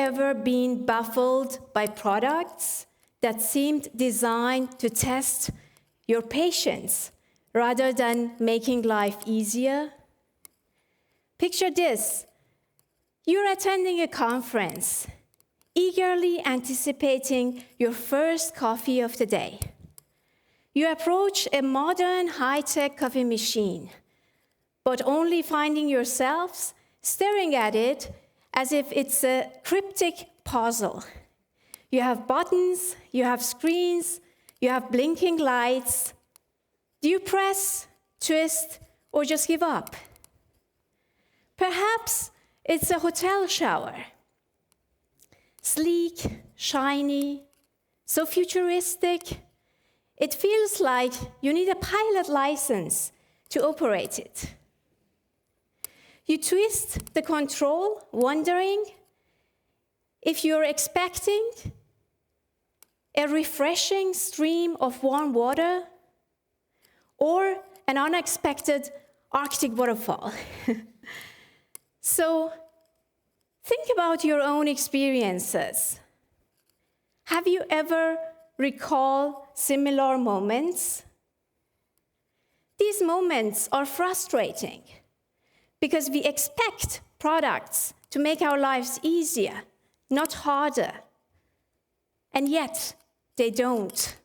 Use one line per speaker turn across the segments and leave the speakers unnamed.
ever been baffled by products that seemed designed to test your patience rather than making life easier? Picture this. You're attending a conference, eagerly anticipating your first coffee of the day. You approach a modern, high-tech coffee machine, but only finding yourselves staring at it as if it's a cryptic puzzle. You have buttons, you have screens, you have blinking lights. Do you press, twist, or just give up? Perhaps it's a hotel shower. Sleek, shiny, so futuristic, it feels like you need a pilot license to operate it. You twist the control, wondering if you're expecting a refreshing stream of warm water or an unexpected Arctic waterfall. So think about your own experiences. Have you ever recalled similar moments? These moments are frustrating because we expect products to make our lives easier, not harder. And yet, they don't.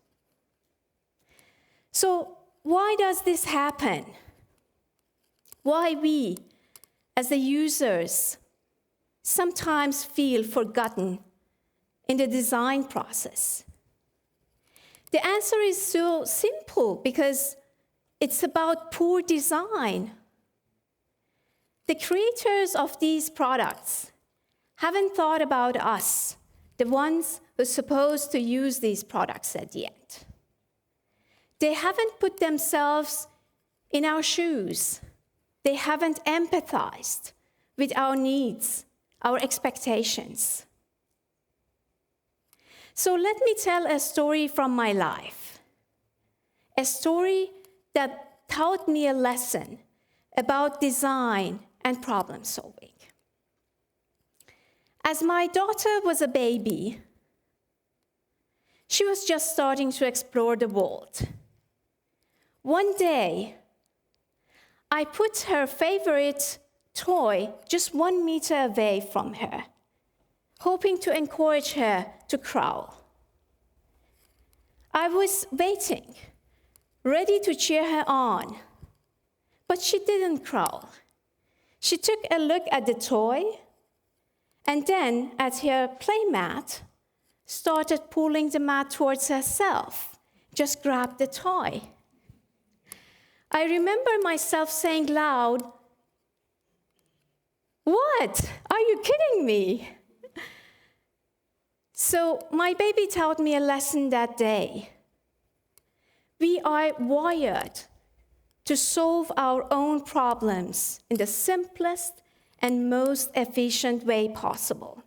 So why does this happen? Why we, as the users, sometimes feel forgotten in the design process? The answer is so simple because it's about poor design. The creators of these products haven't thought about us, the ones who're supposed to use these products at the end. They haven't put themselves in our shoes. They haven't empathized with our needs, our expectations. So let me tell a story from my life, a story that taught me a lesson about design and problem solving. As my daughter was a baby, she was just starting to explore the world. One day, I put her favorite toy just 1 meter away from her, hoping to encourage her to crawl. I was waiting, ready to cheer her on, but she didn't crawl. She took a look at the toy and then at her play mat, started pulling the mat towards herself, just grabbed the toy. I remember myself saying loud, "What? Are you kidding me?" So my baby taught me a lesson that day. We are wired to solve our own problems in the simplest and most efficient way possible.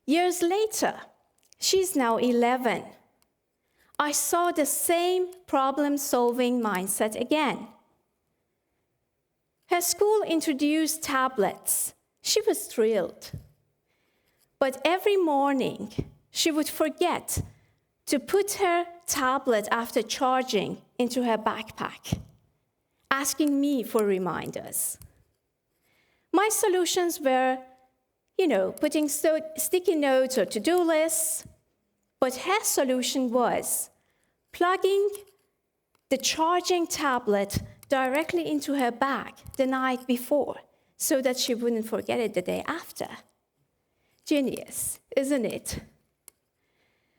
Years later, she's now 11. I saw the same problem-solving mindset again. Her school introduced tablets. She was thrilled. But every morning, she would forget to put her tablet after charging into her backpack, asking me for reminders. My solutions were, putting sticky notes or to-do lists, but her solution was plugging the charging tablet directly into her bag the night before so that she wouldn't forget it the day after. Genius, isn't it?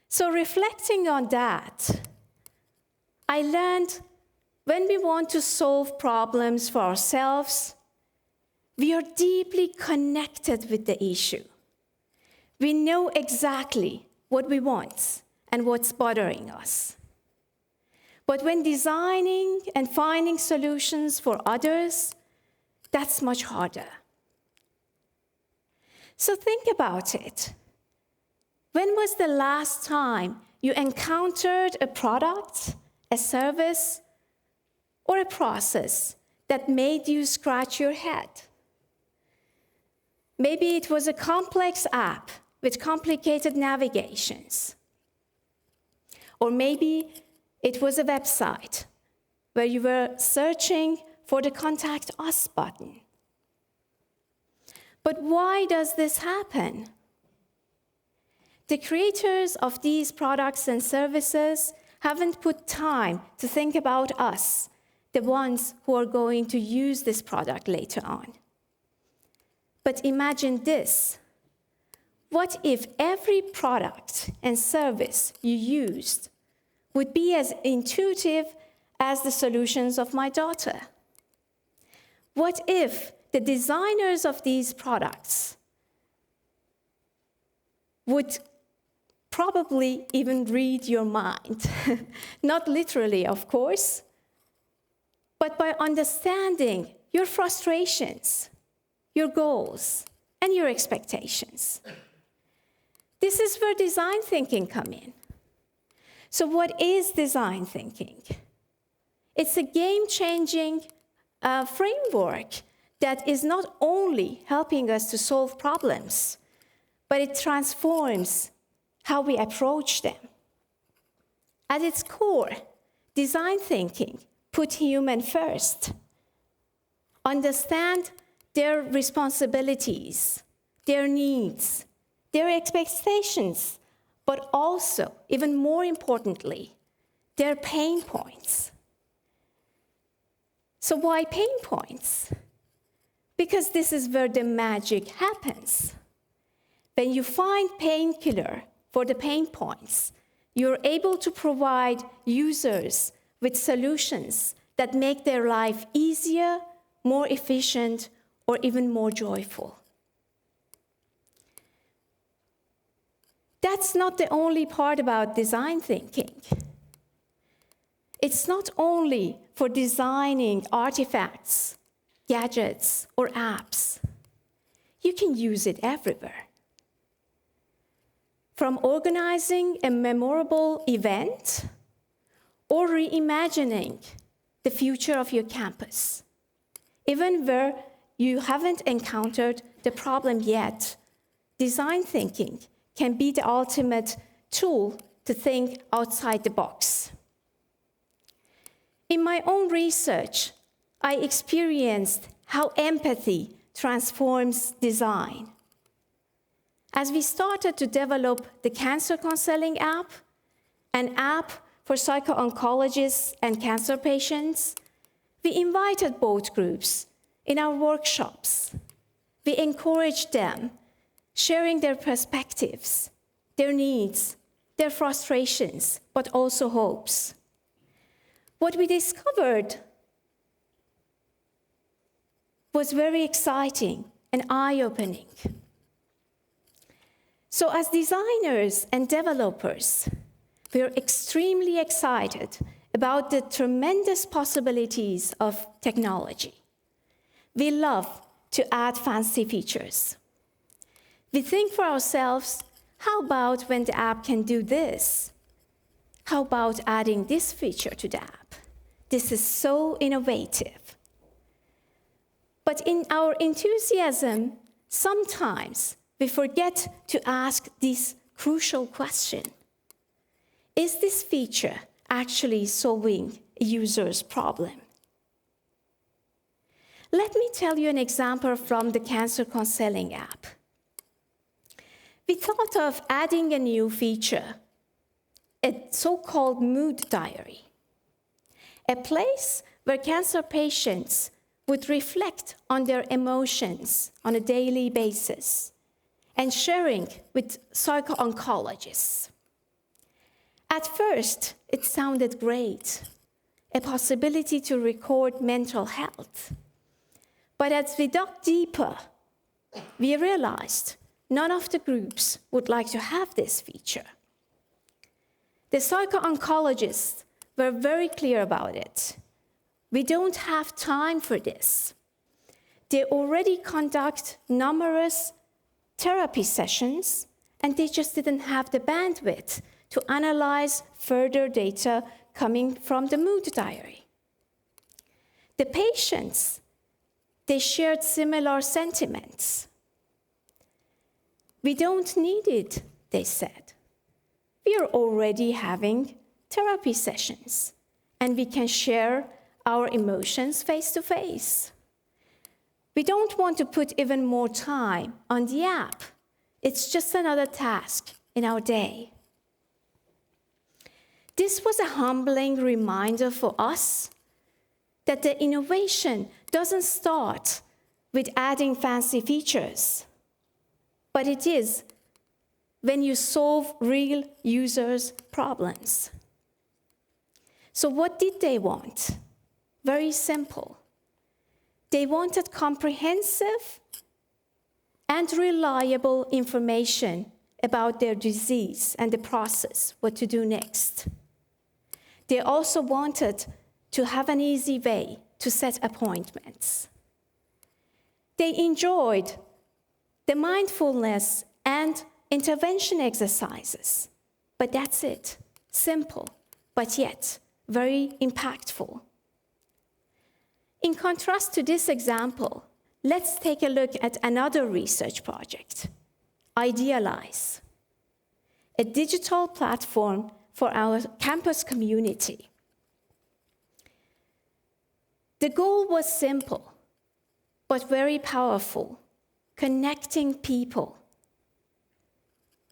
So reflecting on that, I learned when we want to solve problems for ourselves, we are deeply connected with the issue. We know exactly what we want and what's bothering us. But when designing and finding solutions for others, that's much harder. So think about it. When was the last time you encountered a product, a service, or a process that made you scratch your head? Maybe it was a complex app with complicated navigations. Or maybe it was a website where you were searching for the Contact Us button. But why does this happen? The creators of these products and services haven't put time to think about us, the ones who are going to use this product later on. But imagine this. What if every product and service you used would be as intuitive as the solutions of my daughter? What if the designers of these products would probably even read your mind? Not literally, of course, but by understanding your frustrations, your goals, and your expectations. This is where design thinking comes in. So what is design thinking? It's a game-changing framework that is not only helping us to solve problems, but it transforms how we approach them. At its core, design thinking puts human first. Understand their responsibilities, their needs, their expectations, but also, even more importantly, their pain points. So why pain points? Because this is where the magic happens. When you find painkiller for the pain points, you're able to provide users with solutions that make their life easier, more efficient, or even more joyful. That's not the only part about design thinking. It's not only for designing artifacts, gadgets, or apps. You can use it everywhere. From organizing a memorable event or reimagining the future of your campus, even where you haven't encountered the problem yet, design thinking can be the ultimate tool to think outside the box. In my own research, I experienced how empathy transforms design. As we started to develop the cancer counseling app, an app for psycho-oncologists and cancer patients, we invited both groups in our workshops. We encouraged them, sharing their perspectives, their needs, their frustrations, but also hopes. What we discovered was very exciting and eye-opening. So as designers and developers, we are extremely excited about the tremendous possibilities of technology. We love to add fancy features. We think for ourselves, how about when the app can do this? How about adding this feature to the app? This is so innovative. But in our enthusiasm, sometimes we forget to ask this crucial question. Is this feature actually solving a user's problem? Let me tell you an example from the cancer counseling app. We thought of adding a new feature, a so-called mood diary, a place where cancer patients would reflect on their emotions on a daily basis and sharing with psycho-oncologists. At first, it sounded great, a possibility to record mental health. But as we dug deeper, we realized none of the groups would like to have this feature. The psycho-oncologists were very clear about it. We don't have time for this. They already conduct numerous therapy sessions, and they just didn't have the bandwidth to analyze further data coming from the mood diary. The patients, they shared similar sentiments. We don't need it, they said. We are already having therapy sessions, and we can share our emotions face to face. We don't want to put even more time on the app. It's just another task in our day. This was a humbling reminder for us that the innovation doesn't start with adding fancy features, but it is when you solve real users' problems. So what did they want? Very simple. They wanted comprehensive and reliable information about their disease and the process, what to do next. They also wanted to have an easy way to set appointments. They enjoyed the mindfulness and intervention exercises, but that's it. Simple, but yet very impactful. In contrast to this example, let's take a look at another research project, Idealize, a digital platform for our campus community. The goal was simple, but very powerful, connecting people,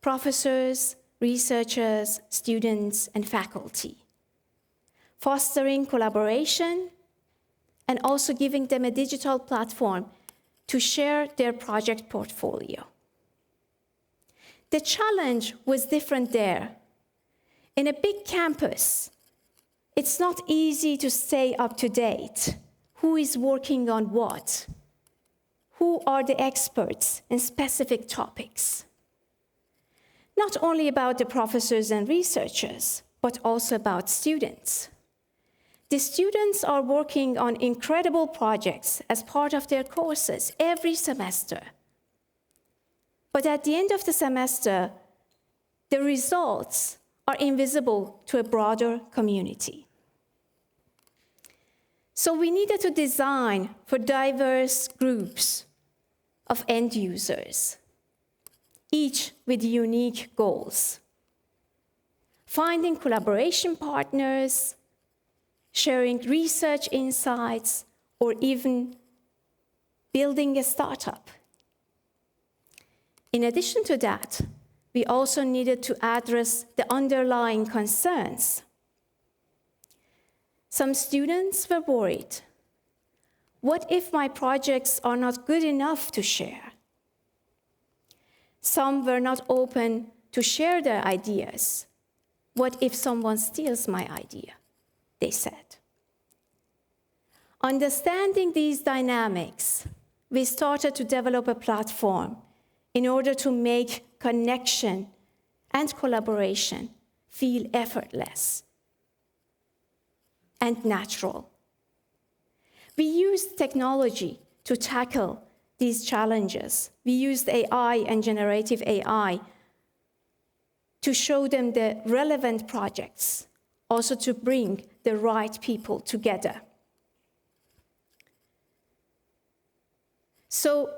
professors, researchers, students, and faculty, fostering collaboration, and also giving them a digital platform to share their project portfolio. The challenge was different there. In a big campus, it's not easy to stay up to date. Who is working on what? Who are the experts in specific topics? Not only about the professors and researchers, but also about students. The students are working on incredible projects as part of their courses every semester. But at the end of the semester, the results are invisible to a broader community. So we needed to design for diverse groups of end users, each with unique goals. Finding collaboration partners, sharing research insights, or even building a startup. In addition to that, we also needed to address the underlying concerns. Some students were worried. What if my projects are not good enough to share? Some were not open to share their ideas. What if someone steals my idea? They said. Understanding these dynamics, we started to develop a platform in order to make connection and collaboration feel effortless and natural. We used technology to tackle these challenges. We used AI and generative AI to show them the relevant projects, also to bring the right people together. So,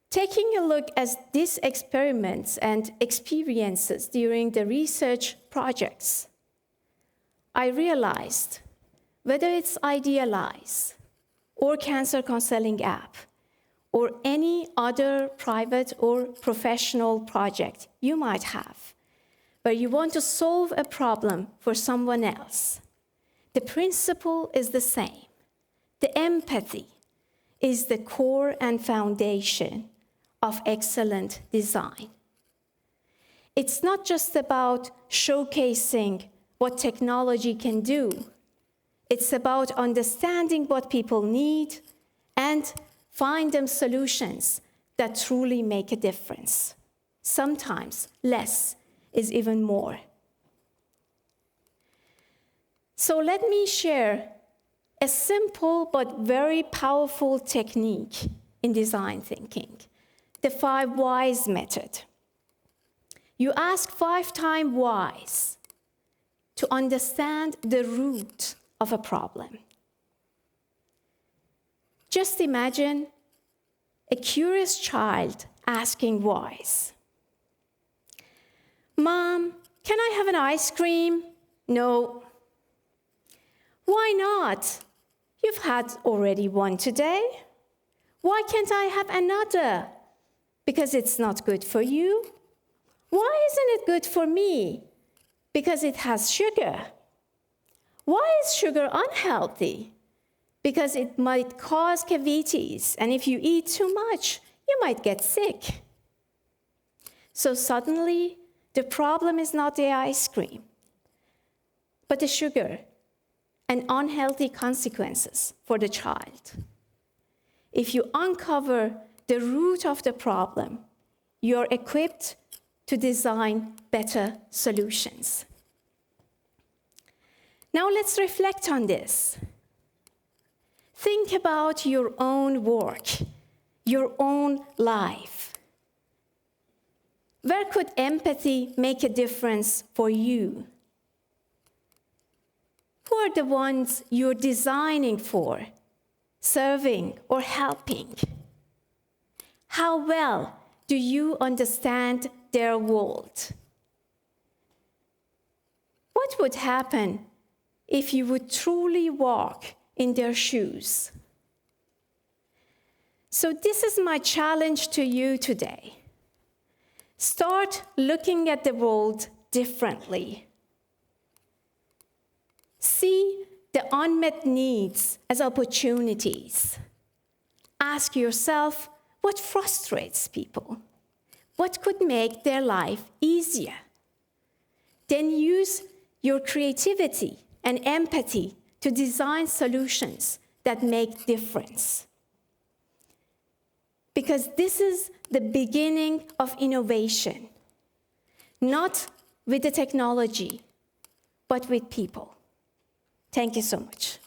taking a look at these experiments and experiences during the research projects, I realized whether it's Idealize or Cancer Counseling app or any other private or professional project you might have, where you want to solve a problem for someone else, the principle is the same. The empathy is the core and foundation of excellent design. It's not just about showcasing what technology can do. It's about understanding what people need and find them solutions that truly make a difference. Sometimes less is even more. So let me share a simple but very powerful technique in design thinking, the 5 whys method. You ask 5 times whys to understand the root of a problem. Just imagine a curious child asking whys. Mom, can I have an ice cream? No. Why not? You've had already one today. Why can't I have another? Because it's not good for you. Why isn't it good for me? Because it has sugar. Why is sugar unhealthy? Because it might cause cavities, and if you eat too much, you might get sick. So suddenly, the problem is not the ice cream, but the sugar and unhealthy consequences for the child. If you uncover the root of the problem, you're equipped to design better solutions. Now let's reflect on this. Think about your own work, your own life. Where could empathy make a difference for you? Who are the ones you're designing for, serving, or helping? How well do you understand their world? What would happen if you would truly walk in their shoes? So this is my challenge to you today. Start looking at the world differently. See the unmet needs as opportunities. Ask yourself, what frustrates people? What could make their life easier? Then use your creativity and empathy to design solutions that make difference. Because this is the beginning of innovation, not with the technology, but with people. Thank you so much.